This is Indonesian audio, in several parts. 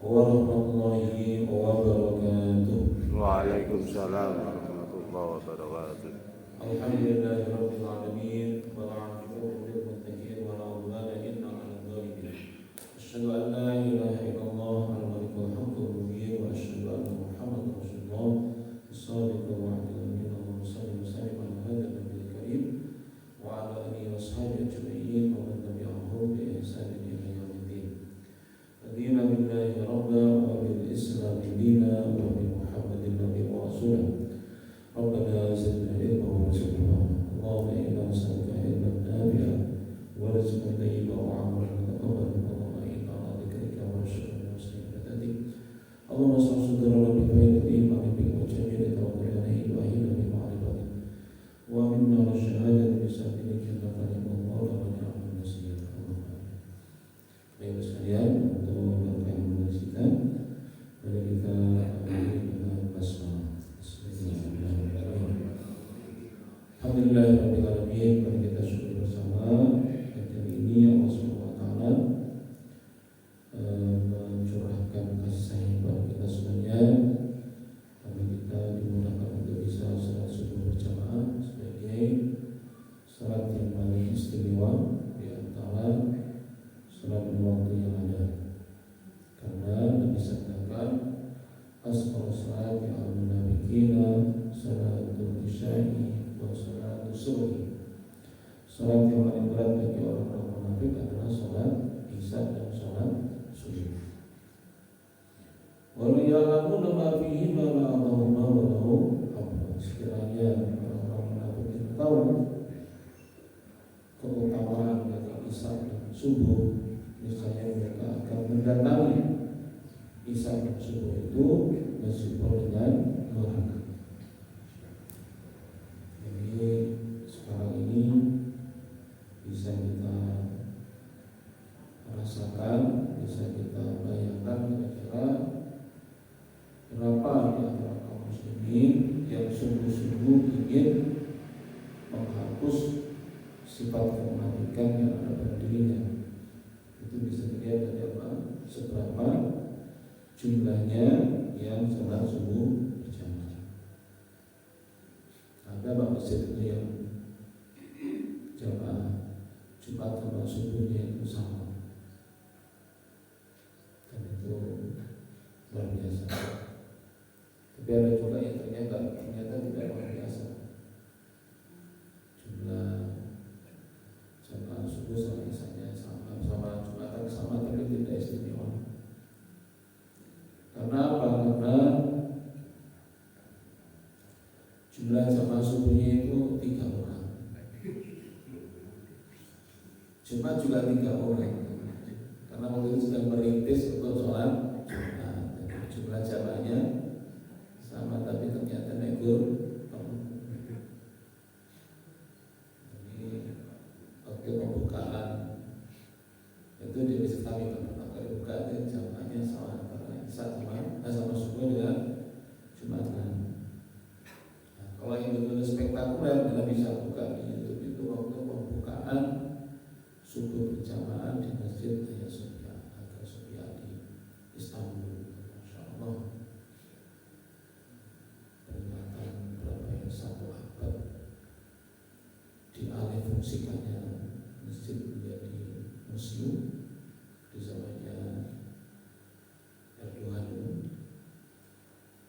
warahmatullahi wabarakatuh. Waalaikumsalam warahmatullahi wabarakatuh. Alhamdulillahi rabbil alamin wal 'aqibatu lil muttaqin wa la 'udwana illa 'alal zalimin. Asyhadu an la ilaha illallah al-malikul haqqul mubin wa asyhadu anna Muhammadar rasulullah as-sadiqul wa'dul amin. Allahumma shalli wa sallim ala hadzal nabiyil karim wa ala alihi washabihi ajma'in wa man tabi'ahum bi ihsanin ila yaumiddin. Radina billahi rabba wa bil islam dina wa bi Muhammadin nabiyyan wa rasulah. Rabbana zidna ilma wa rizqna. Allahumma inna nas'aluka ilman nafi'an wa rizqan tayyiban wa 'amalan mutaqabbalan. Allahumma inna 'ala dzikrika wa syukrika wa husni ibadatik. Allahumma shalli sadrana bi faidati imanin bi wajhina tawakkalahi wa inna bi ma'rifatik. Wa minna wa syahadati bi sabillika innaka alimul mawla wa ni'mal nasir. Allahumma. Baik sekalian, untuk berkah yang kita mari kita awali dengan basmalah. Alhamdulillahirabbil alamin. Mari kita syukur bersama. Hari ini Allah Subhanahu wa taala mencurahkan kasih sayang kepada kita semuanya. Kami kita dimudahkan untuk bisa salat subuh berjamaah sebagai salat yang paling istimewa di antara salat waktu yang ada. Karena Nabi sabdakan asqal salati al-munafiqina salatul isya'i wa salatul subhi. Salat yang paling berat bagi orang-orang munafik adalah salat isya dan salat subuh. Wa ya'lamuna ma fihi ma la Allahumma wa lahu hamd. Sekiranya orang-orang munafik itu tahu keutamaan dari isya dan subuh, misalnya mereka akan mendatangi isya dan subuh itu meskipun dengan durhaka. Jadi sekarang ini bisa kita rasakan, bisa kita bayangkan kira-kira berapa di antara kaum muslimin yang sungguh-sungguh ingin menghapus sifat kemunafikan yang ada pada dirinya. Itu bisa dilihat dari apa? Seberapa jumlahnya yang salat subuh berjamaah. Ada Pak masjid itu yang jamaah Jumat sama subuhnya itu sama, dan itu luar biasa. Tapi ada juga yang ternyata tidak luar biasa. Jumlah jamaah subuh sama isanya sama Jumatan sama, tapi tidak istimewa. Karena apa? Karena jumlah jamaah subuhnya itu 3 orang. Jumat juga 3 orang. Karena waktu itu sedang merintis untuk sholat Jumat. Jumlah jamaahnya sama, tapi ternyata negur. Jadi waktu pembukaan itu di masjid kami pertama kali buka itu jamaahnya sama antara isya sama subuh dengan Jumatan. Kalau yang betul-betul spektakuler kita bisa buka di YouTube itu waktu pembukaan subuh berjamaah di Masjid Hagia Sophia di Istanbul. Masya Allah, peringatan berapa yang 1 abad dialih fungsikannya masjid menjadi museum di zamannya Erdogan.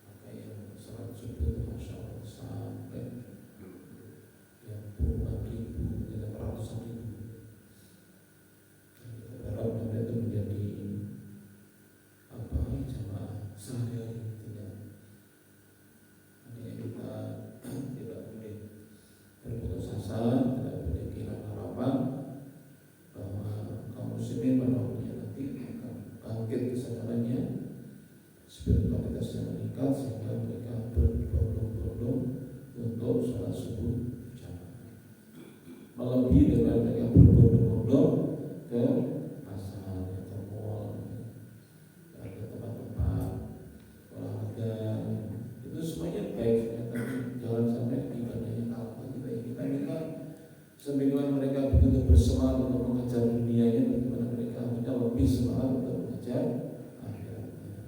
Maka yang salat subuh itu Masya Allah sampai yang puluhan ribu, ratusan ribu. Berharap itu menjadi jamaah sehari-hari. Artinya kita tidak boleh berputus asa, tidak boleh kehilangan harapan bahwa kaum muslimin pada waktunya nanti akan bangkit kesadarannya, spiritualitasnya meningkat sehingga mereka berbondong-bondong untuk sholat subuh berjamaah. Melebihi dengan mereka berbondong-bondong ke pasar atau mall, ke tempat-tempat olahraga. Itu semuanya baik, tapi jangan sampai ibadahnya kalah. Kita minta sebagaimana mereka begitu bersemangat untuk mengejar dunianya, bagaimana mereka lebih semangat untuk mengejar akhiratnya.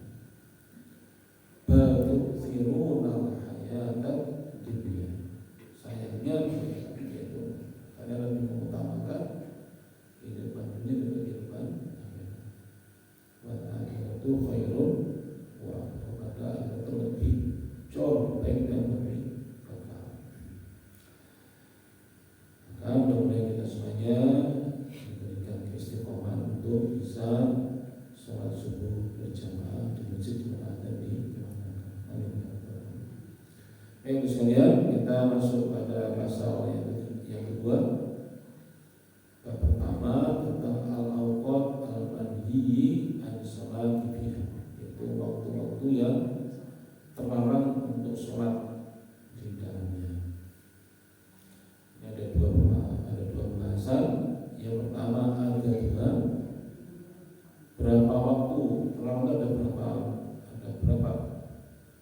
itu khairun wa maka itu lebih jauh baik dan lebih berkah. Maka mudah-mudahan kita semuanya diberikan keistiqomahan untuk bisa sholat subuh berjamaah di masjid yang ada di Baik sekalian, kita masuk pada pasal yang kedua. Bab pertama tentang al-awqat al-manhiyi an salat fiha, yaitu waktu-waktu yang terlarang untuk sholat di dalamnya. Ini ada dua pembahasan. Yang pertama adalah berapa waktu terlarang, ada berapa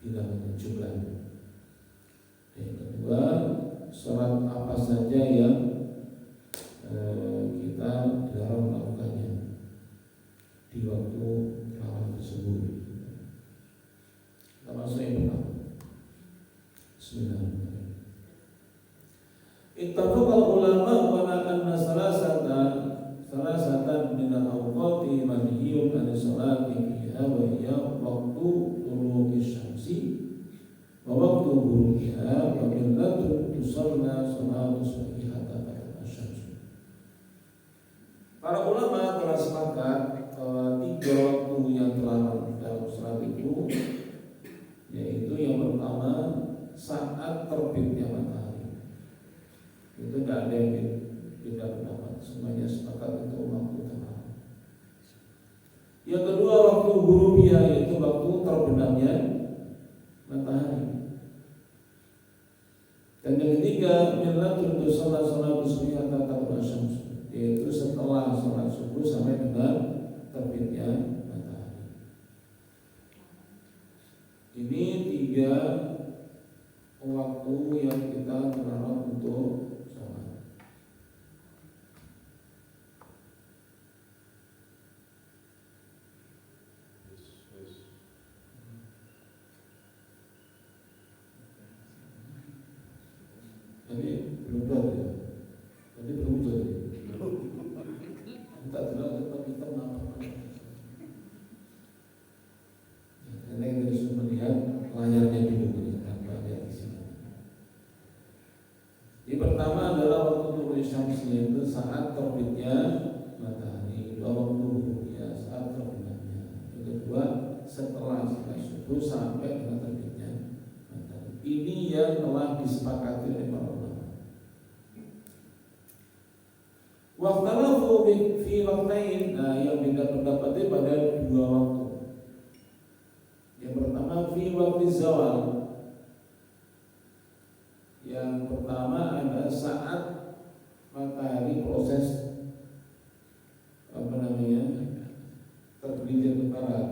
bilangan jumlahnya. Yang kedua, sholat apa saja yang kita dilarang melakukannya di waktu larang tersebut. Kita masuk yang pertama. Bismillahirrahmanirrahim. Ittafaqal ulama wa anna salasatan min al-awqati manhiyun an salati fiha wa hiya waqtu tulu'i syamsi wa waktu ghurubiha wa millatun tusalla salatu subhihata pada asyamsu. Para ulama telah sepakat bahwa 3 waktu yang terlarang dalam salat itu, yaitu yang pertama saat terbitnya matahari. Itu tidak ada yang beda pendapat, semuanya sepakat untuk waktu terlarang. Yang kedua waktu ghurubiha, yaitu waktu terbenamnya matahari. Dan yang ketiga, millatun tusalla salatu subhihata tabla syamsu, yaitu setelah salat subuh sampai dengan terbitnya matahari. Ini 3 waktu yang kita terlarang untuk salat. Tadi belum buat ya? Tadi belum buat ya? Kita bilang kita apa? Karena kita harus melihat layarnya dulu tanpa lihat di sini. Yang pertama adalah waktu tulu'i syamsi, yaitu saat terbitnya matahari. Waktu ghurubiha, saat terbenamnya. Yang kedua setelah salat subuh sampai dengan terbitnya matahari. Ini yang telah disepakati oleh para ulama. Waktalafu fi waktain, yang beda pendapatnya pada 2 waktu. Yang pertama fi waktu zawal. Yang pertama adalah saat matahari proses tergelincir ke barat,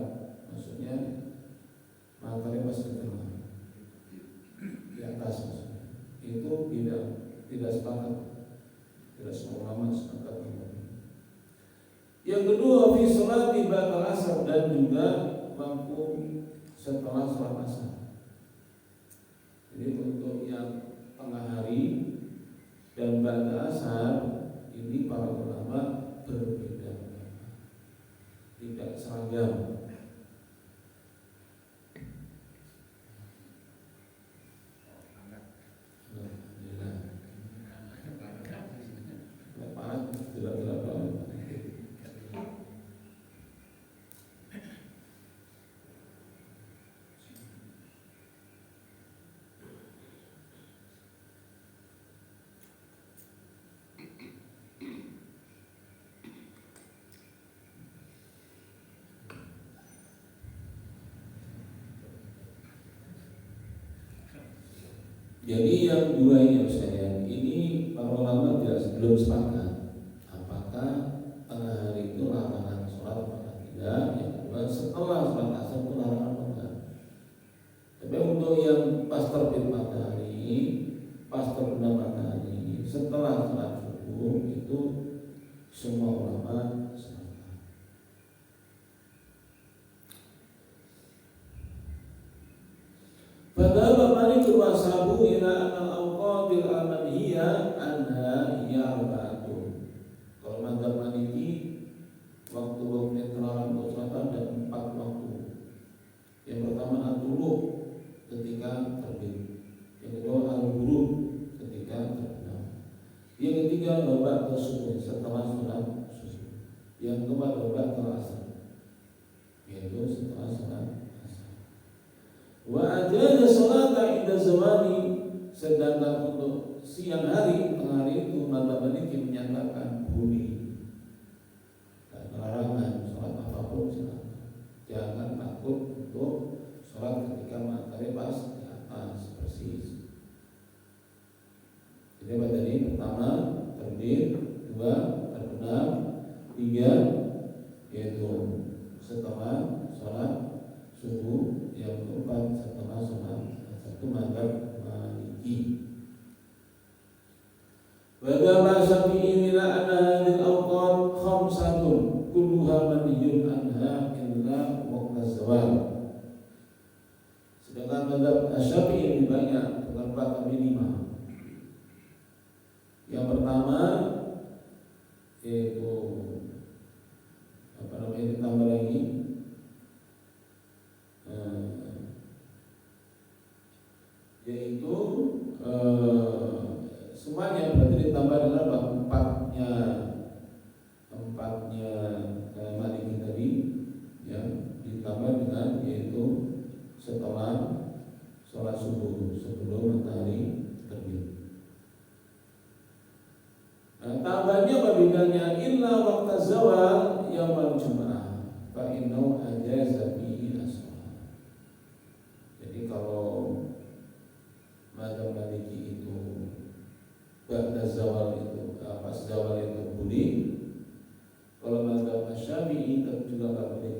maksudnya matahari masih tengah di atas, maksudnya itu tidak sepakat, tidak semua ulama sepakat. Yang kedua fi sholati ba'dal asar, dan juga waktu setelah sholat asar. Jadi untuk yang tengah hari dan ba'da asar ini para ulama berbeda, tidak seragam. Jadi yang dua ini Ustaz, ini para ulama belum sepakat apakah tengah hari itu larangan sholat atau tidak. Yang kedua, setelah sholat asar itu larangan atau tidak. Tapi untuk yang pas terbit matahari, pas terbenam matahari, setelah sholat subuh itu semua ulama sepakat. Padahal Malik wasabu ila anal awqatil amaniyah anha hiya arba'atun. Kalau mazhab Maliki waktu-waktu yang terlarang untuk sholat ada 4 waktu. ketiga ba'da subuh, setelah sholat subuh. Yang keempat ba'da asar, yaitu setelah sholat asar. Wa ajaza sholata inda zawali, sedangkan untuk siang hari, tengah hari itu madzhab Maliki menyatakan boleh. Larangan sholat apapun silakan. Jangan takut untuk sholat ketika matahari pas di atas persis. Jadi tadi pertama terbit, dua terbenam, tiga yaitu setelah sholat subuh, yang keempat setelah sholat satu madzhab Maliki. Wadama Syafi'i ila anna hadhil awqat khamsatun kulluha manhiyun anha illa waqta zawal. Sedangkan madzhab Syafi'i lebih banyak, terdapat kami 5. Yang pertama yaitu ditambah lagi yaitu semuanya berarti ditambah dengan empatnya Maliki tadi, ya, ditambah dengan yaitu setelah sholat subuh sebelum matahari terbit. Tambahnya bedanya illa waqta zawal yaumal jum'ah fa innahu ajaza fihi as-shalah. Jadi kalau madzhab Maliki itu ba'da zawal itu pas zawal itu boleh. Kalau madzhab Syafi'i itu juga enggak boleh.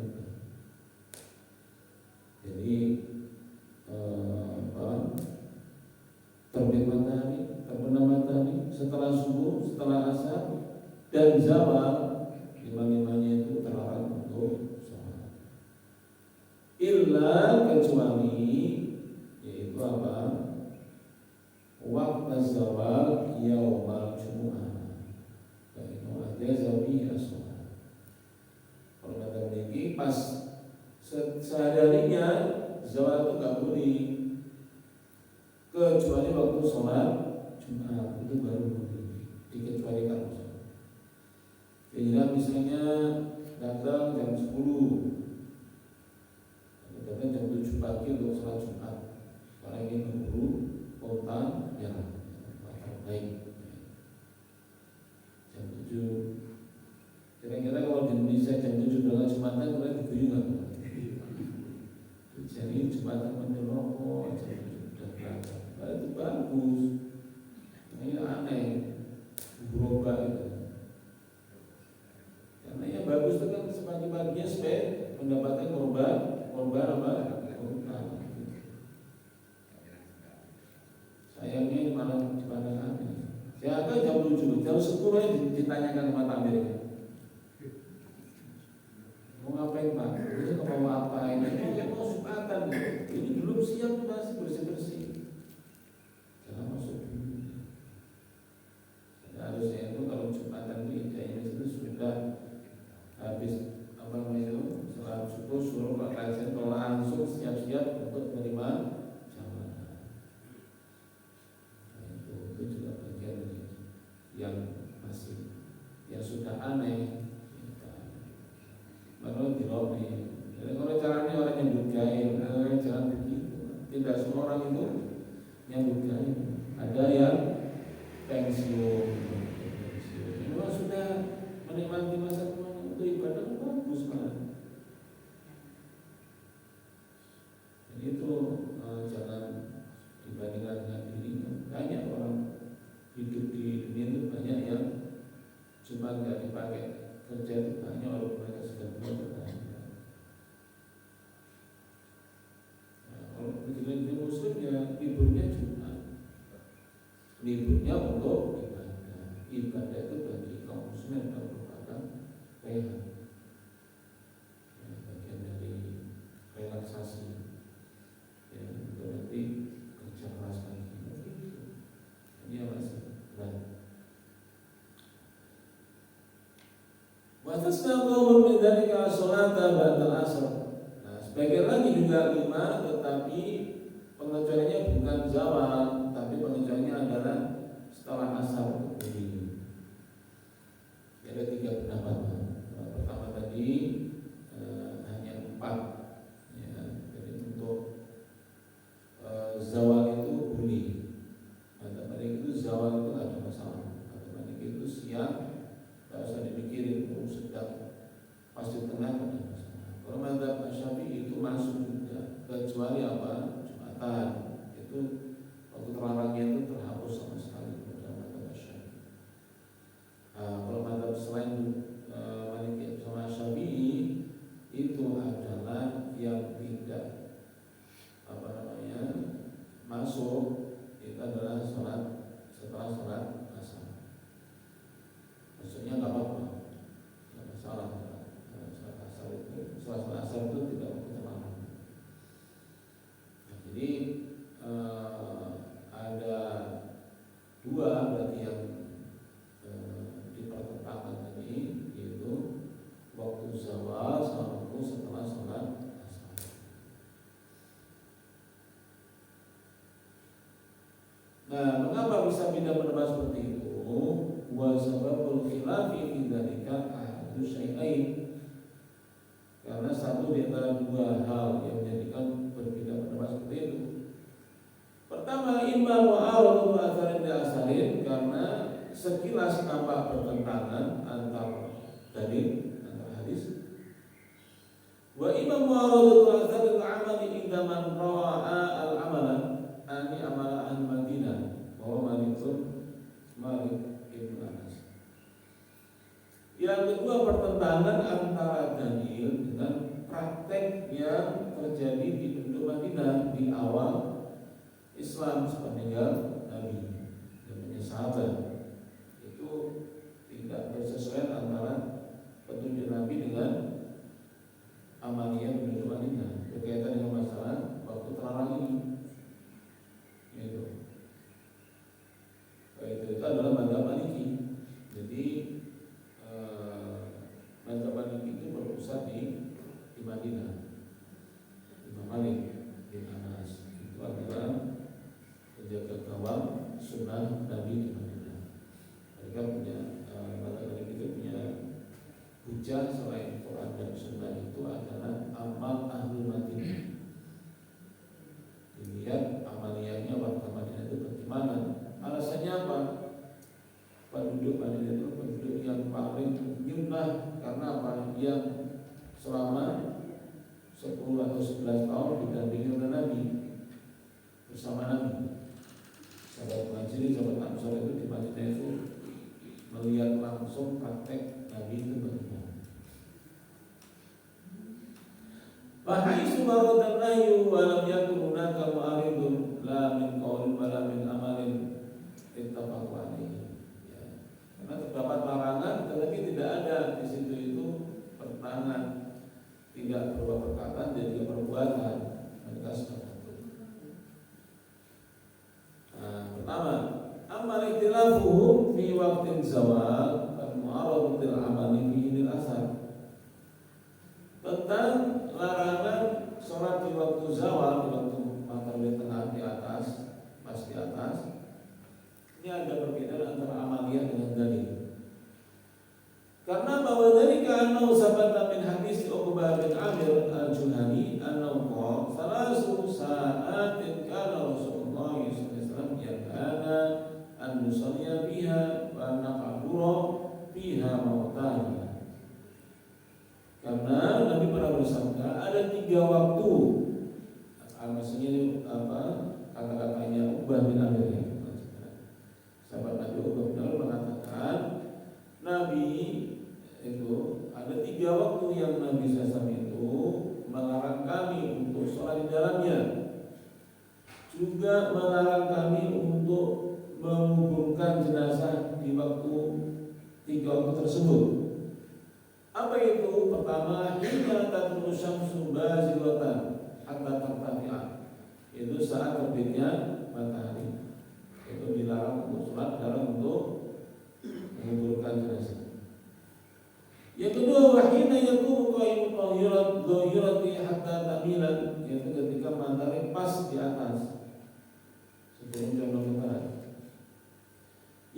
Jadi terbit matahari, terbenam matahari, setelah subuh, setelah asar, dan zawal, lima-limanya itu terlarang untuk sholat. Illa kecuali yaitu apa? Waktu zawal yaumal jumu'ah. Itu aja zabi as-sholat. Kalau kata memiliki pas sehari-harinya zawal itu nggak boleh, kecuali waktu sholat Jumat itu baru dikecualikan. Jadi misalnya datang jam 10, datang jam 7 pagi untuk sholat Jumat, karena ingin memburu pautan ya baik. Jam 7, kira-kira kalau di Indonesia jam 7 berangkat Jumatan, kalian diguyur nggak? Jadi Jumatan menyerokok jam 7 sudah berangkat. Itu bagus. Ini aneh, berubah itu. Karena yang bagus itu kan sepagi-paginya supaya mendapatkan korban apa? Sayangnya malah dipandang aneh. Siapa jam 7, jam 10 ditanyakan sama takmir. Mau ngapain Pak? Ini mau apa ini? Mau Jumatan. Ini belum siap masih bersih-bersih. Jangan masuk. Harusnya itu kalau Jumatan itu idenya itu sudah habis apa namanya itu sholat subuh suruh kajian langsung siap-siap untuk menerima jamaah. Itu juga bagian yang masih yang sudah aneh. Menurut dilobi. Jadi kalau caranya orang yang budaya, jangan begitu. Tidak semua orang itu yang budaya. Ada yang pensiun. Memang sudah menikmati masa tua untuk ibadah bagus banget. Jadi itu jangan dibandingkan dengan diri. Banyak orang hidup di dunia itu banyak yang cuma nggak dipakai kerja itu banyak orang mereka sudah bertanya. Kalau begitu Muslim ya liburnya Jumat, liburnya untuk ibadah itu bagi kaum muslimin adalah merupakan rehat, bagian dari relaksasi, ya berarti kerja keras lagi. Ini masih berat. Batas namun menjadi kalau sholat batal asar. Nah, sebagian lagi juga 5, tetapi pengecualiannya bukan zawal, tapi pengecualiannya adalah setelah asar. ada 3 pendapat. Pertama tadi hanya 4 ya. Jadi untuk zawal itu boleh. Mata balik itu zawal itu ada masalah. Mata balik itu siang, tak usah dipikirin, sedang pas di tengah ada masalah. Kalau madzhab Syafi'i itu masuk juga, kecuali apa? Jumatan. Itu waktu terlarangnya itu terhapus sama sekali pada madzhab Syafi'i. Kalau madzhab selain Maliki sama Syafi'i itu adalah yang tidak masuk itu adalah sholat setelah sholat asar. Maksudnya nggak apa-apa, nggak masalah. Sholat asar itu, sholat asar itu tidak waktu terlarang. Nah, jadi ada 2 berarti yang dipertentangkan tadi, yaitu waktu zawal sama waktu setelah sholat asar. Nah, mengapa bisa pindah pendapat seperti itu? Wa sababul khilafi fi dzalika ahadu syai'ain. Karena satu di antara 2 hal yang menjadikan berbeda pendapat seperti itu. Pertama, imma wa'aradu atharin di asarin, karena sekilas nampak bertentangan antara dalil, antara hadis. Wa imma wa'aradu atharin al-amali inda man ra'a al-amalan ani amala ahli Madinah bahwa Malik ibn Anas. Yang kedua, pertentangan antara dalil dengan praktek yang terjadi di penduduk Madinah di awal Islam sepeninggal Nabi dan sahabat. Itu tidak bersesuaian antara petunjuk Nabi dengan amaliyah penduduk Madinah berkaitan dengan masalah waktu terlarang ini. Itu adalah madzhab Maliki. Jadi madzhab Maliki itu berpusat di Madinah. Imam Malik bin Anas itu adalah penjaga gawang sunnah Nabi di Madinah. Mereka punya madzhab Maliki itu punya hujah selain Quran dan Sunnah itu adalah amal ahli Madinah. Dilihat amaliyahnya warga Madinah itu bagaimana. Alasannya apa? Penduduk Madinah itu penduduk yang paling jumlah, karena apa? Yang selama 10 atau 11 tahun didampingi oleh Nabi, bersama Nabi. Sahabat Muhajirin, sahabat Ansor itu di Madinah itu melihat langsung praktek Nabi itu bagaimana. Fahaisu waradan nahyu wa lam yakun hunaka mu'aridun la min qaulin wa la min amalin ittafaqu alaihi. Ya. Karena terdapat larangan tetapi tidak ada di situ itu pertentangan, tidak berupa perkataan dan juga perbuatan. Mereka sepakat. Pertama, amal ikhtilafuhum fi waqtin zawal dan mu'aradatil amali fi asar. Tentang larangan sholat di waktu zawal, di waktu matahari tengah di atas, pas di atas. Ini ada perbedaan antara amaliyah dengan dalil. Karena bahwa dari kanau sabata min hadis Uqbah bin Amir al-Juhani annahu qala salasu sa'atin kana Rasulullah sallallahu alaihi wasallam yakana an yusalliya fiha wa naqabura fiha mautana. Karena Nabi pernah bersabda ada 3 waktu. Maksudnya apa? Kata-katanya Uqbah bin Amir. Sahabat Nabi Uqbah bin Amir mengatakan Nabi itu ada 3 waktu yang Nabi SAW itu melarang kami untuk sholat di dalamnya, juga melarang kami untuk menguburkan jenazah di waktu 3 waktu tersebut. Apa itu? Pertama, hina tatlu syamsu bazighatan hatta tartafi'a. Itu saat terbitnya matahari. Itu dilarang untuk sholat, dilarang untuk menguburkan jenazah. Yang kedua, wahina yaqumu qa'imu dhahirati hatta tamilan, yaitu ketika matahari pas di atas sebelum condong ke barat.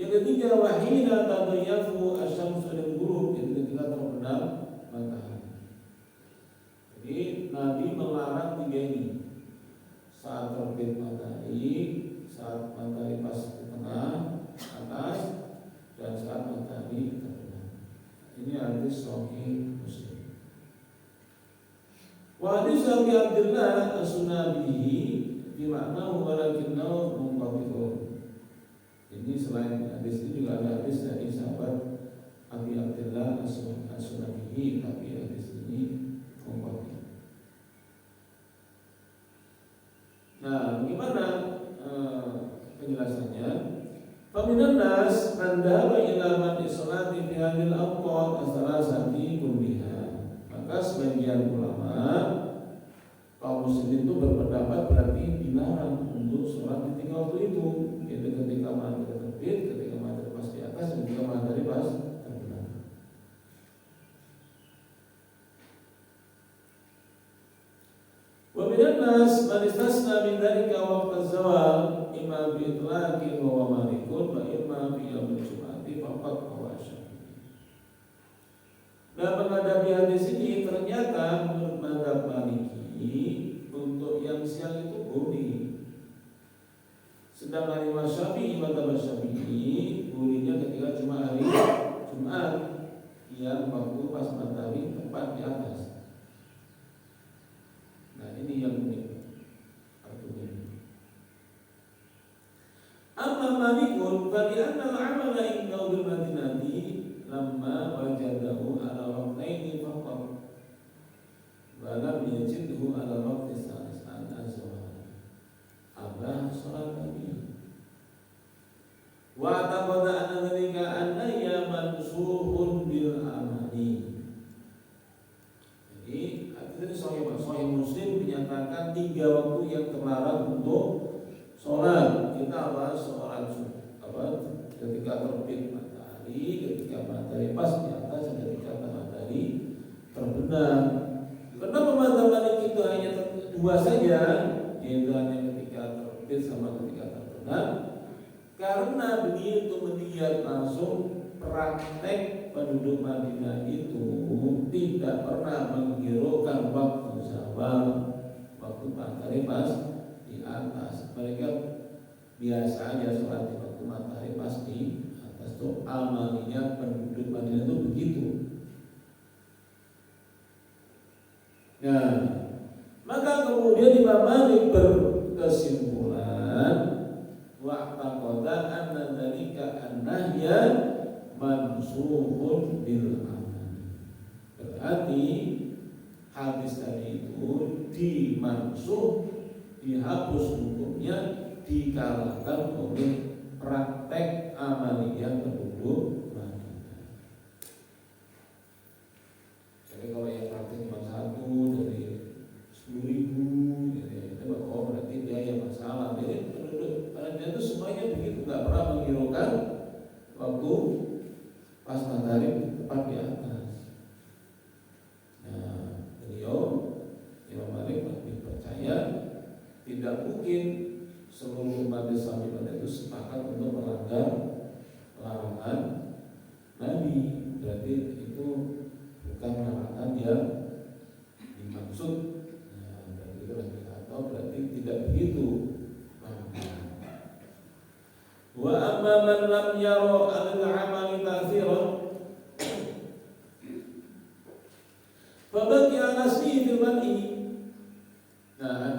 Yang ketiga, wahina tadayyafu asyamsu lil ghurub, itu ketika terbenam matahari. Jadi Nabi melarang tiga ini. Saat terbit matahari, saat matahari pas di tengah atas, dan saat matahari terbenam. Ini hadis Sahih Muslim. Wa hadis Abi Abdullah as-Sunabihi di makna walakinnahu munqati'un. Ini selain hadis ini juga ada hadis dari sahabat Abi Abdullah as-Sunabihi, tapi hadis ini munqati'. Nah, bagaimana penjelasannya? Faminan nas man dhaba ila man isolati fi hadhil awqat as-salasati kulliha. Maka sebagian ulama kaum muslimin itu berpendapat berarti dilarang untuk sholat di tiga waktu itu, yaitu ketika matahari terbit, ketika matahari pas di atas, dan ketika matahari pas terbenam. Wa minan nas man istasna min dzalika waqt az-zawal imma bi itlaqin wa malikun wa imma bi yaumil jum'ati faqat wa syafi'i. Dan menghadapi hadis ini ternyata menurut mazhab Maliki untuk yang siang itu boleh. Sedangkan Imam Syafi'i, mazhab Syafi'i bolehnya ketika cuma hari Jumat yang waktu pas matahari tepat di atas. Nah, ini yang unik argumennya. Amma Malikun fa li'anna al-'amala indahu bil Madinati lamma wajadahu ala waqtaini faqat wa lam yajidhu ala waqti salis al-azwar abah salat nabi wa taqada anna dhalika annaya mansuhun bil amali. Jadi hadis Sahih Muslim menyatakan tiga waktu yang terlarang untuk sholat. Kita bahas sholat ketika terbit matahari, ketika matahari pas di atas, dan ketika matahari terbenam. Karena pemadaman itu hanya dua saja, yaitu hanya ketika terbit sama ketika terbenam. Karena beliau itu melihat langsung praktek penduduk Madinah itu tidak pernah menghiraukan waktu zawal, waktu matahari pas di atas. Mereka biasa aja sholat di waktu matahari pas di atas. Itu amalinya penduduk Madinah itu begitu. Nah, maka kemudian Imam Malik berkesimpulan wa'taqada anna dzalika an-nahya mansuhun bil amal. Berarti hadis tadi itu dimansuh, dihapus hukumnya dikalahkan oleh praktek amaliyah penduduk Madinah. Jadi kalau yang praktek cuma satu dari 10.000, jadi berarti dia yang masalah. Jadi penduduk Madinah itu semuanya begitu, nggak pernah menghiraukan waktu pas matahari tepat di atas. Nah, beliau Imam Malik lebih percaya tidak mungkin seluruh umat Islam itu sepakat untuk melanggar larangan Nabi. Berarti itu bukan larangan yang dimaksud. Nah, berarti itu lagi atau berarti tidak begitu. Wa amma man lam yara al-amali ta'thiran fa baqi ala asli fil man'i. Nah,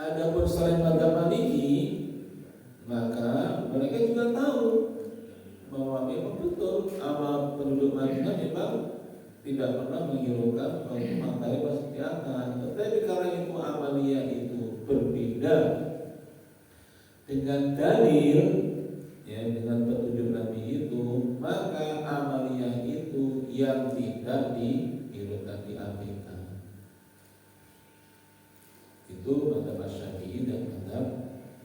adapun selain mazhab Maliki, maka mereka juga tahu bahwa memang betul amal penduduk Madinah memang tidak pernah menghiraukan waktu matahari pas di atas. Tetapi karena itu amaliyah itu berbeda dengan dalil, ya, dengan petunjuk Nabi itu, maka amaliyah itu yang tidak dihiraukan, diabaikan. Itu mazhab Syafi'i. Syafi'i dan mazhab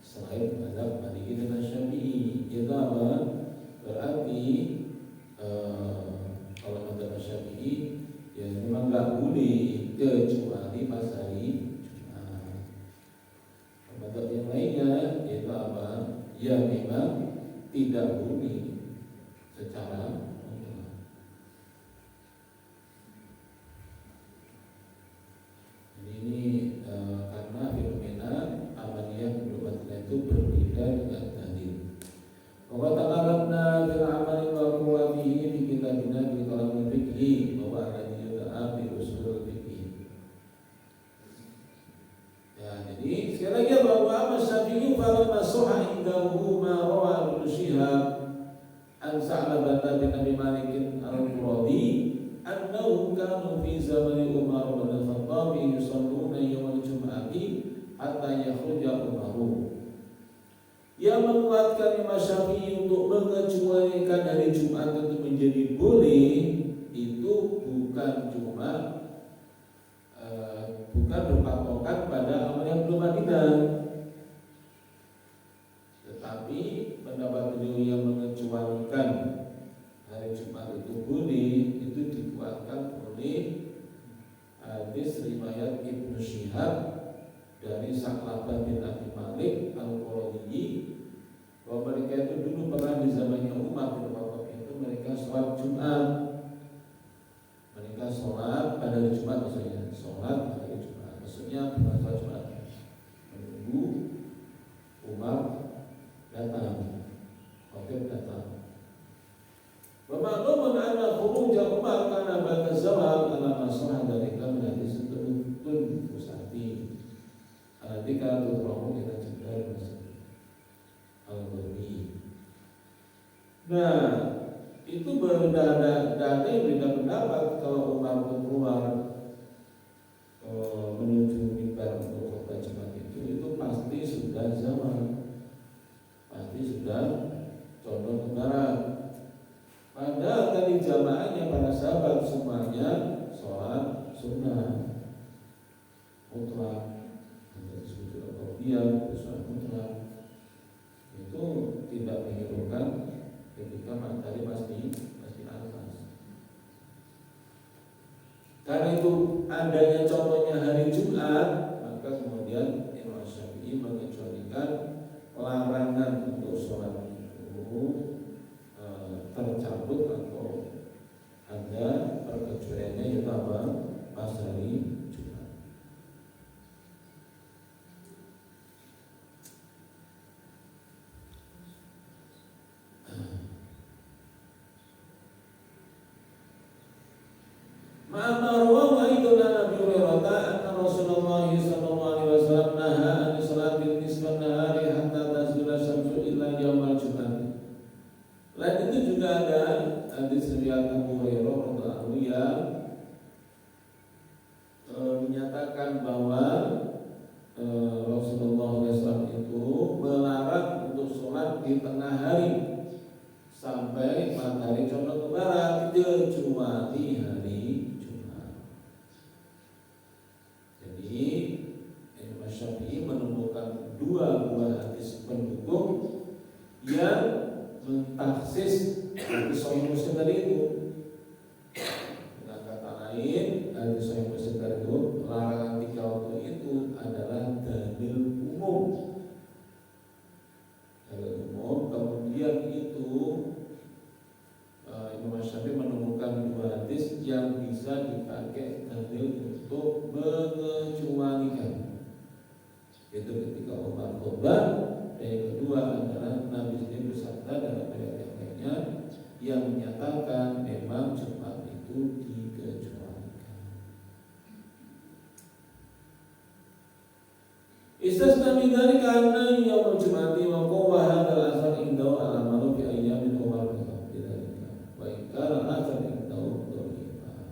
selain mazhab Maliki dan Syafi'i. Itu apa? Berarti kalau mazhab Syafi'i ya memang nggak boleh kecuali pas hari Jumat. Mazhab yang lainnya yaitu apa? Ya memang tidak boleh secara mutlak. Jadi ini karena fenomena amaliyah keberbatilan itu berbeda dengan dalil. Wa taqarrabna bil amali wa quwwatihi fi kitabina bi kalam fikhi wa alladhi yud'a bi usul fikhi. Ya, jadi sekali lagi bahwa Syafi'i falamma sahha indahu ma rawa Ibnu Syihab an Sa'labah bin Abi Malik al-Quradi annahu kanu fi zamani Umar bin Al-Khattab yusalluna yawm al-jum'ati hatta yakhruja Umaru. Yang menguatkan Imam Syafi'i untuk mengecualikan hari Jumat itu menjadi boleh itu bukan cuma bukan berpatokan pada amal yang belum ada, tetapi pendapat beliau yang mengecualikan hari Jumat itu boleh itu dikuatkan oleh hadis riwayat Ibnu Syihab dari Sa'labah bin Abi Malik al-Quradi bahwa mereka itu dulu pernah di zamannya Umar bin Khattab itu mereka sholat Jumat, mereka sholat pada hari Jumat maksudnya sholat pada hari Jumat maksudnya bukan sholat Jumat, menunggu Umar datang, Khatib datang. Bermaklum anna khuruj Umar karena ba'da zawal ala masalah dari kami hadis tun usati. Ketika tuh kita cekal masuk al-Ghani. Nah, itu berbeda yang beda pendapat kalau Umar itu keluar menuju mimbar untuk khutbah Jumat itu pasti sudah zaman, pasti sudah condong ke barat. Padahal tadi jamaahnya para sahabat semuanya sholat sunnah mutlak. Dia sholat mutlak itu tidak menghiraukan ketika matahari pasti atas. Karena itu adanya contohnya hari Jumat, maka kemudian Imam Syafi'i mengecualikan larangan untuk sholat itu tercabut atau ada perkecualiannya yaitu apa? Pas hari Ma'amaruwa itu Nabi Hurairah anna Rasulullah sallallahu alaihi wasallam naha an salatil nisfan nahari hatta tazula syamsu illa yaumal Jumat. Lain itu juga ada hadis riwayat Abu Hurairah radhiyallahu yang menyatakan bahwa Rasulullah SAW itu melarang untuk sholat di tengah hari sampai matahari condong ke barat kecuali hari Jumat. Jadi Imam Syafi'i menemukan dua buah hadis pendukung yang mentaksis hadis Sahih Muslim tadi itu. Dengan kata lain, hadis Sahih Muslim tadi itu larangan 3 waktu itu adalah dalil umum. Dalil umum. Kemudian itu Imam Syafi'i menemukan dua hadis yang bisa dipakai dalil untuk mengecualikan. Itu ketika Umar khutbah, dan yang kedua adalah Nabi sendiri bersabda dalam ayat yang lainnya yang menyatakan memang Jumat itu dikecualikan. Istisna min dzalika anna yaumul jum'ati wa qawwa hadzal asar indahu al-amalu fi ayyamin Umar bin Khattab. Wa in kana asar indahu dhaifan.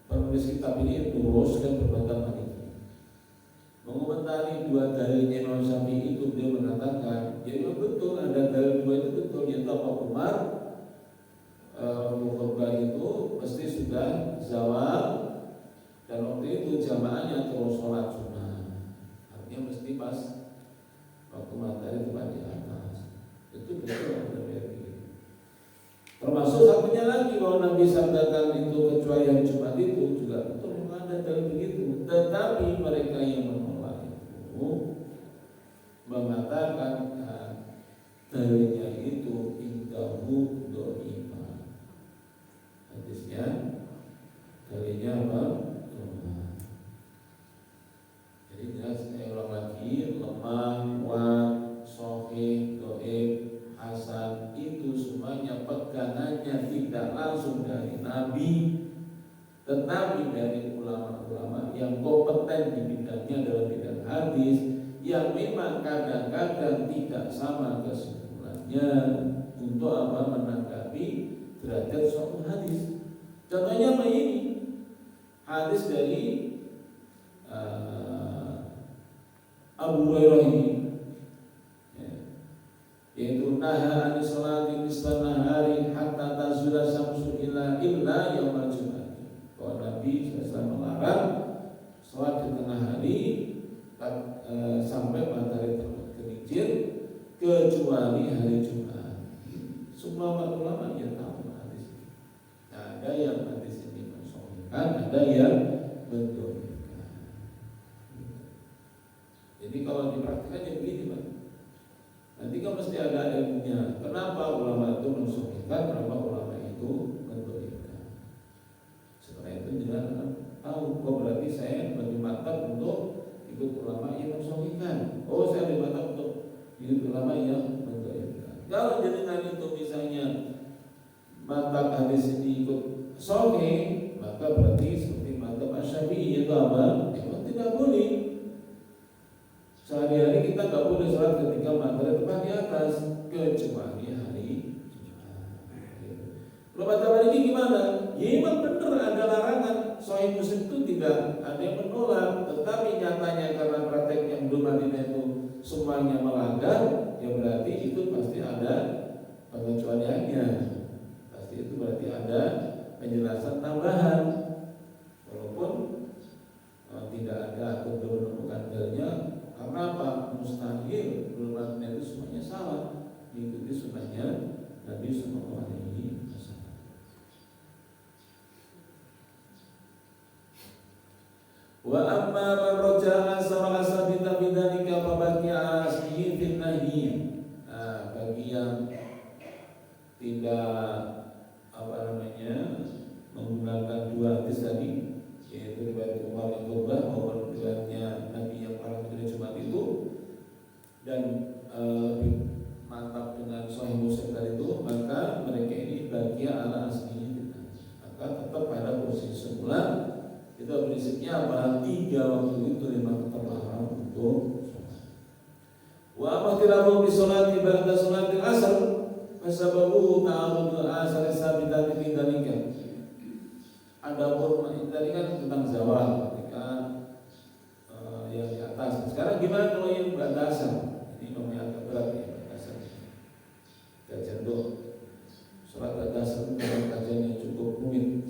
Penulis kitab ini lurus dan berbantah Maliki. Mengomentari dua dalilnya Imam Syafi'i itu dia mengatakan, ya betul ada dalil dua itu betul, yaitu apa Umar khutbah itu pasti sudah zawal Nabi sabdakan itu kecuali hari Jumat itu juga betul memang ada dalil begitu. Tetapi mereka yang menolak itu mengatakan dalilnya itu indahu do'ifah. Hadisnya dalilnya apa? Lemah. Jadi jelas saya ulang lagi, lemah, kuat, sahih, do'if, hasan itu semuanya pegangannya tidak langsung dari Nabi, tetapi dari ulama-ulama yang kompeten di bidangnya dalam bidang hadis, yang memang kadang-kadang tidak sama kesimpulannya untuk apa menanggapi derajat suatu hadis. Contohnya apa ini? Hadis dari Abu Hurairah ini, yaitu naha anis salati nisfan nahari hatta tazula syamsu illa yaumal jumat. Bahwa Nabi SAW melarang salat di tengah hari sampai matahari tergelincir kecuali hari Jumat. Semua ulama yang tahu hadis ini. Ada yang hadis ini mensahihkan, ada yang mendhaifkan. Jadi kalau dipraktikkan ya begini, Pak. Nanti kan mesti ada ilmunya. Kenapa ulama itu mensahihkan, kenapa ulama itu mendhaifkan? Setelah itu jelas tahu. Berarti saya lebih mantap untuk ikut ulama yang mensahihkan. Oh, saya lebih mantap untuk ikut ulama yang mendhaifkan. Kalau jenengan itu misalnya mantap hadis ini ikut sahih, maka berarti seperti mantap Asy-Syafi'i itu apa? Memang tidak boleh. Sehari-hari kita nggak boleh sholat ketika matahari tepat di atas kecuali hari Jumat. Kalau matahari ini gimana? Ya memang benar ada larangan. Sahih Muslim itu tidak ada yang menolak, tetapi nyatanya karena praktek yang belum Madinah itu semuanya melanggar, ya berarti itu pasti ada pengecualiannya. Pasti itu berarti ada penjelasan tambahan. Walaupun tidak ada atau belum menemukan dalilnya. Karena apa? Mustahil belum Madinah itu semuanya salah, mengikuti sunnahnya Nabi Sallallahu Alaihi Wasallam. Wa amma man raja'a asara asabita bidzalika fa baqiya ala aslihi fil nahi. Bagi yang tidak menggunakan dua hadis tadi, yaitu riwayat Umar yang khutbah maupun riwayatnya Nabi yang larang pada Jumat itu, dan lebih mantap dengan Sahih Muslim tadi itu, maka mereka ini bagia ala aslinya, maka tetap pada posisi semula. Kita prinsipnya apa? 3 waktu itu memang terlarang untuk sholat. Wa amatilahu bi sholati ba'da sholatil asr fasababu ta'arudul asar sabitati fi dzalika. Adapun tadi kan tentang zawal ketika yang di atas. Sekarang gimana kalau yang berdasar? Ini namanya agak berat ya, berdasar. Kajian doa surat berdasar dengan kajian yang cukup rumit.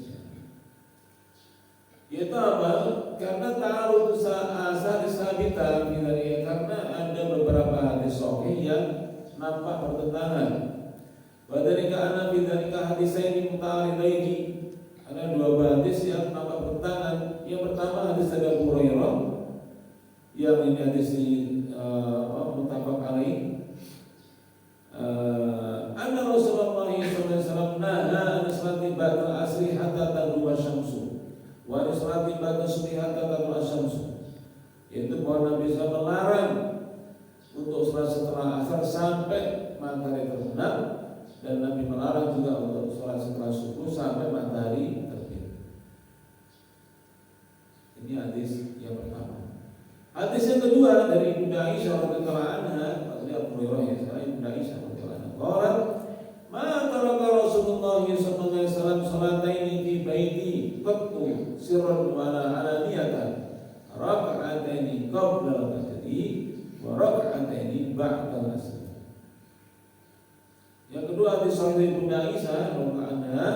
Yaitu apa? Karena ta'arud asar sabita karena ada beberapa hadis sahih yang nampak bertentangan. Wadhalika anna bidzalika hadisaini muta'aridaini. Ada 2 hadis yang nampak bertentangan. Yang pertama hadis dari Abu Hurairah, yang ini hadis muttafaq alaih. Anna Rasulullah sallallahu alaihi wasallam naha an salati ba'da al-asri hatta taghrub asy-syamsu wa an salati ba'da subhi hatta taghrub asy-syamsu. Yaitu bahwa Nabi SAW melarang untuk salat setelah asar sampai matahari terbenam, dan Nabi melarang juga untuk sholat setelah subuh sampai matahari terbit. Ini hadis yang pertama. Hadis yang kedua dari Ibnu Aisyah radhiyallahu anha, dari Abu Hurairah ya, dari Ibnu Aisyah radhiyallahu anha. Qalat, "Ma taraka Rasulullah sallallahu alaihi wasallam salataini fi baiti qattu sirran wa alaniyatan, raka'ataini qabla al-fajri wa raka'ataini ba'da al-asr." Yang kedua hadis sahih Ibnu Aisyah radhiyallahu anha,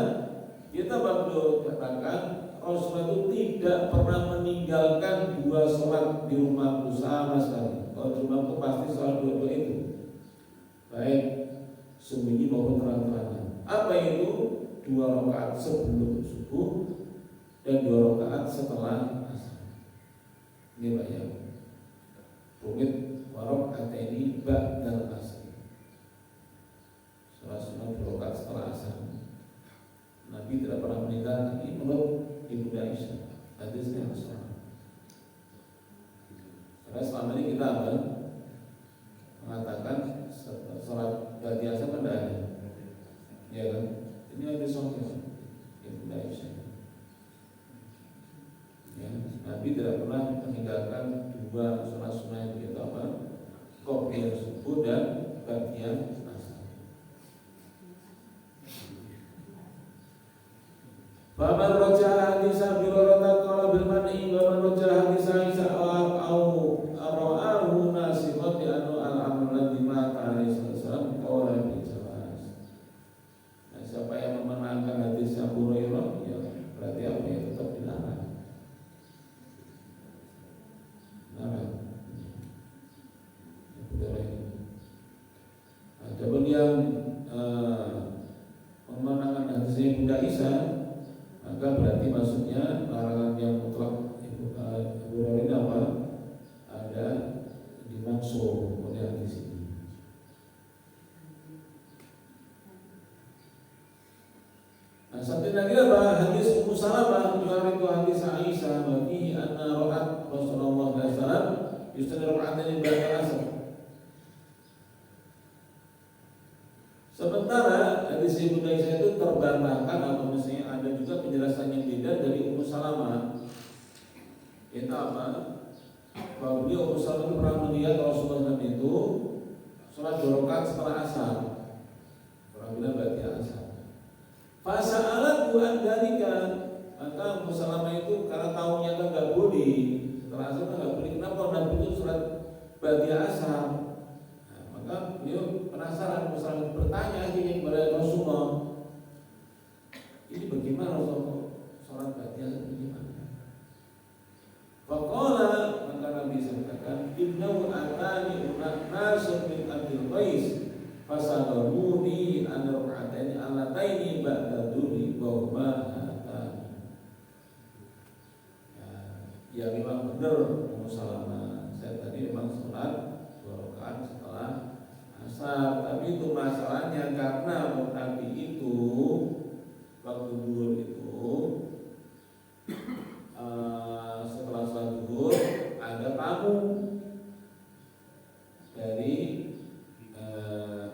kita baru katakan Rasulullah itu tidak pernah meninggalkan 2 sholat di rumahku sama sekali. Kalau di rumahku pasti sholat 2 itu, baik sembunyi maupun terang-terangan. Apa itu? 2 2 rakaat sebelum subuh dan 2 rakaat setelah asar. Ini Pak ya. Rumit warok ateni ba'dal asar. Salat sunat 2 rakaat setelah asar. Nabi tidak pernah meninggalkan ini menurut Ibnu Aisyah. Hadisnya Rasulullah. Karena selama ini kita mengatakan salat ba'da asar kan tidak ada. Ya kan? Ini hadis sahih Ibnu Aisyah. Ya, Nabi tidak pernah meninggalkan 2 salat sunat yang kita qobliyah subuh dan ba'diyah asar. Faman raja'a hadis Abi Hurairah qala bil man'i wa man raja'a hadis Aisyah au ra'ahu nasiqan bi anna al-amr alladhi mata alaihi wasallam qala bi jawaz. Nah, siapa yang memenangkan hadis Abu Hurairah ya berarti apa ya tetap dilarang. Adapun yang memenangkan hadisnya Bunda Aisyah, maka berarti maksudnya larangan yang mutlak Abu Hurairah apa? Ada dimaksud oleh hadis ini. Nah, sampai lagi apa? Hadis Ummu Salamah juga itu hadis Aisyah bagi anna ra'at Rasulullah sallallahu alaihi wasallam yusalli raka'atayn ba'da asar. Sementara hadis Ibnu Aisyah itu terbantahkan atau misalnya ada juga penjelasan yang beda dari Ummu Salamah. Itu apa? Bahwa beliau Ummu Salamah itu pernah melihat Rasulullah itu sholat 2 rakaat setelah asar. Orang bilang berarti asar. Fasa'alat bu'an dalika. Maka Ummu Salamah itu karena tahunya kan nggak boleh setelah asar kan nggak boleh. Kenapa Nabi itu sholat ba'da asar? Maka beliau penasaran, misalnya bertanya akhirnya kepada Rasulullah, ini bagaimana Rasulullah sholat ba'da bagaimana? Faqala, maka Nabi sampaikan, innahu atani nasun min Abdul Qais fasalamuni an raka'ataini allataini ba'da dzuri wa huma hatani. Ya memang benar Ummu Salamah, saya tadi memang sholat 2 rakaat setelah asar, tapi itu masalahnya karena Nabi itu waktu zuhur itu setelah sholat zuhur ada tamu dari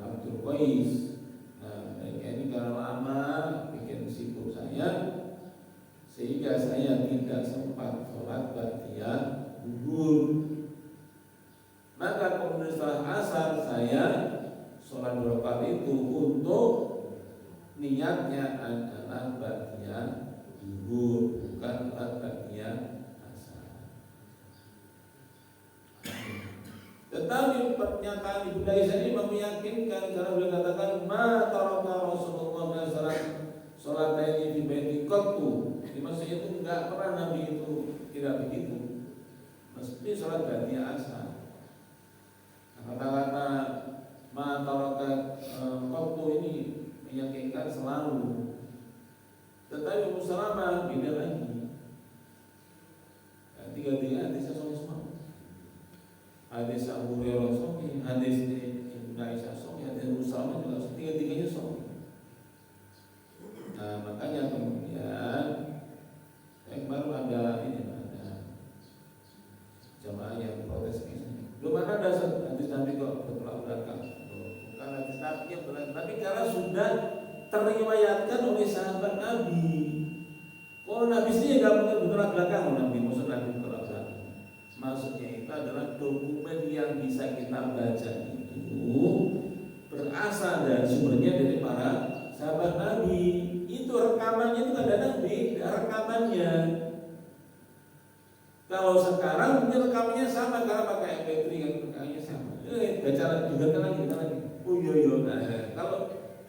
Abdul Qais. Nah, ini karena lama bikin sibuk saya sehingga saya tidak sempat sholat ba'diyah zuhur. Maka kemudian setelah asar saya sholat 2 rakaat itu untuk niatnya adalah ba'diyah zuhur, bukan ba'diyah asar. Tetapi pernyataan Ibnu Aisyah ini meyakinkan karena beliau katakan ma taraka Rasulullah sallallahu alaihi di baiti qattu. Di masa itu enggak pernah Nabi itu tidak begitu. Mesti sholat ba'diyah asar. Kata-kata ma'atarakat qattu ini meyakinkan selalu. Tetapi Ummu Salamah beda lagi. Tiga-tiga hadisnya sahih semua. Hadis Abu Hurairah sahih, hadis Ibnu Aisyah sahih, hadis Ummu Salamah juga sahih. Tiga-tiganya sahih. Nah, makanya kemudian baru ada ini, ada jamaah yang protes ini. Belum ada hadis Nabi kok bertolak belakang. Bukan hadis Nabi yang bertolak, tapi karena sudah teriwayatkan oleh sahabat Nabi. Oh, Nabi sendiri nggak mungkin bertolak belakang. Nabi maksud Nabi bertolak belakang. Maksudnya itu adalah dokumen yang bisa kita baca itu berasal dari sumbernya dari para sahabat Nabi. Itu rekamannya itu ada Nabi, rekamannya. Kalau sekarang mungkin rekamannya sama karena pakai MP3 kan rekamannya sama. Baca juga kan lagi. Oh iya. Nah, kalau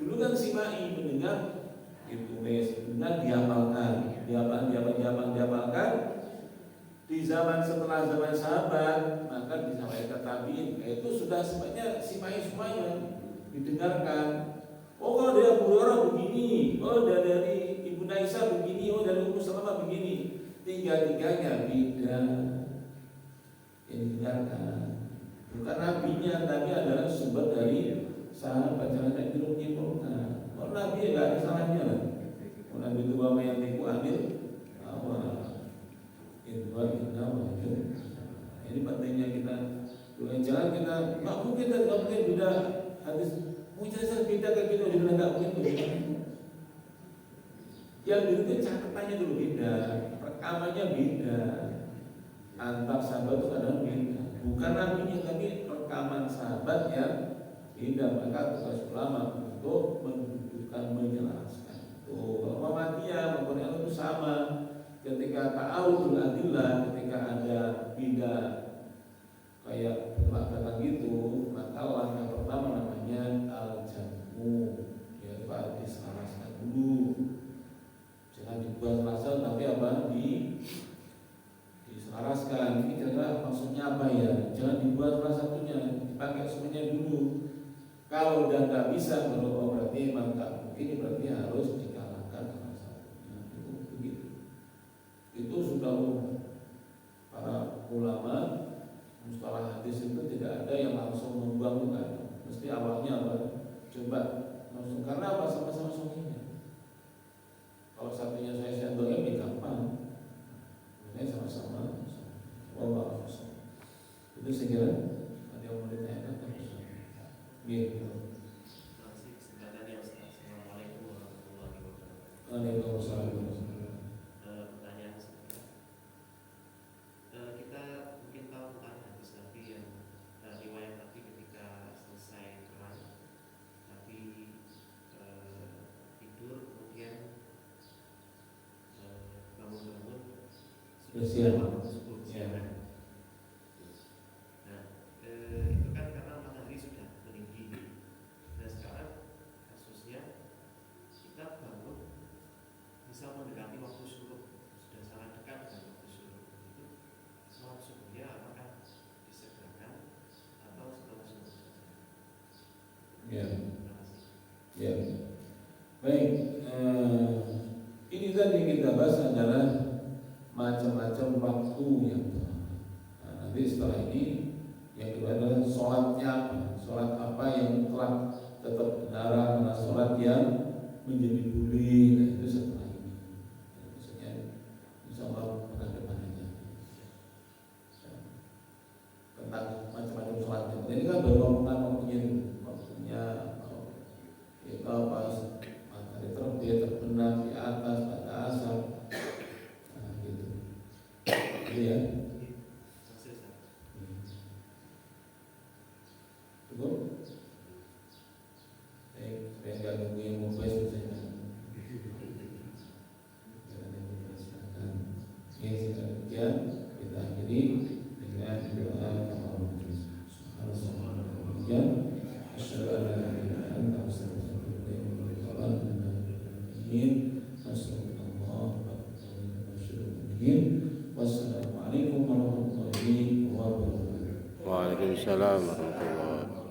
dulu kan simai mendengar ditulis, kemudian dihafalkan. Di zaman setelah zaman sahabat, maka disampaikan tabiin, itu sudah sebenarnya simai semuanya didengarkan. Oh kalau dari Abu Hurairah begini, oh dari Ibu Aisyah begini, oh dari Ummu Salamah begini. Tiga-tiganya beda. Yang didengarkan bukan nabinya, tapi adalah sumber dari sahabat yang ada di menyimpulkan. Kalau nabi ya gak ada salahnya lah. Kalau nabi itu wama yang tiku ambil awal itu ini pentingnya kita jangan kita nggak mungkin beda hadis mungkin beda kayak gitu juga nggak mungkin. Yang itu catatannya dulu beda, rekamannya beda. Antar sahabat itu kadang beda, bukan nabinya tapi rekaman sahabat yang beda. Maka tugas ulama untuk menunjukkan, menjelaskan. Kalau Muhammadiyah Al-Quran itu sama. Ketika ta'awudul adillah, ketika ada beda kayak belakang gitu, maka langkah pertama namanya al-jamu, yaitu diselaraskan dulu. Jangan dibuat rasa tapi apa diselaraskan. Ini kira-kira maksudnya apa ya? Jangan dibuat salah satunya, dipakai semuanya dulu. Kalau udah nggak bisa, baru berarti memang tak mungkin, berarti harus dikalahkan salah satunya. Itu begitu. Itu sudah para ulama mustalah hadis itu tidak ada yang langsung membuang, bukan. Mesti awalnya apa? Coba langsung, karena apa? Sama-sama suaminya. Kalau satunya saya sendoknya lebih gampang. Ini sama-sama. Allah itu saya kira ada yang mau ditanyakan. Gitu. Assalamualaikum warahmatullahi wabarakatuh. Waalaikumsalam. Pertanyaan sebentar. Kita mungkin tahu tentang hadis Nabi yang riwayat Nabi ketika selesai perang, Nabi tidur kemudian bangun-bangun sudah siang. Siang. Nah, itu kan karena matahari sudah meninggi. Dan sekarang kasusnya kita bangun bisa mendekati waktu syuruk, sudah sangat dekat dengan waktu syuruk. Itu sholat subuhnya apakah disegerakan atau setelah syuruk saja? Ya. Terima kasih. Ya. Baik. Ini tadi kita bahas adalah macam-macam waktu yang nanti setelah ini yang kedua adalah sholatnya apa, sholat apa yang telah tetap benar, mana sholat yang menjadi boleh. Nah, itu setelah ini. Maksudnya insyaallah akan depan aja tentang macam-macam sholatnya. Ini kan baru waktunya kita pas matahari terbit terbenam di atas pada asar. Ya. Cukup? Baik, saya nggak nunggu yang mau bahas misalnya. Jangan yang mau bahas silakan. Oke, sekian kita akhiri dengan doa Alhamdulillah. Asyhadu an la ilaha illa anta astaghfiruka wa atubu ilaik. Wassalamualaikum warahmatullahi wabarakatuh. Waalaikumsalam warahmatullahi wabarakatuh.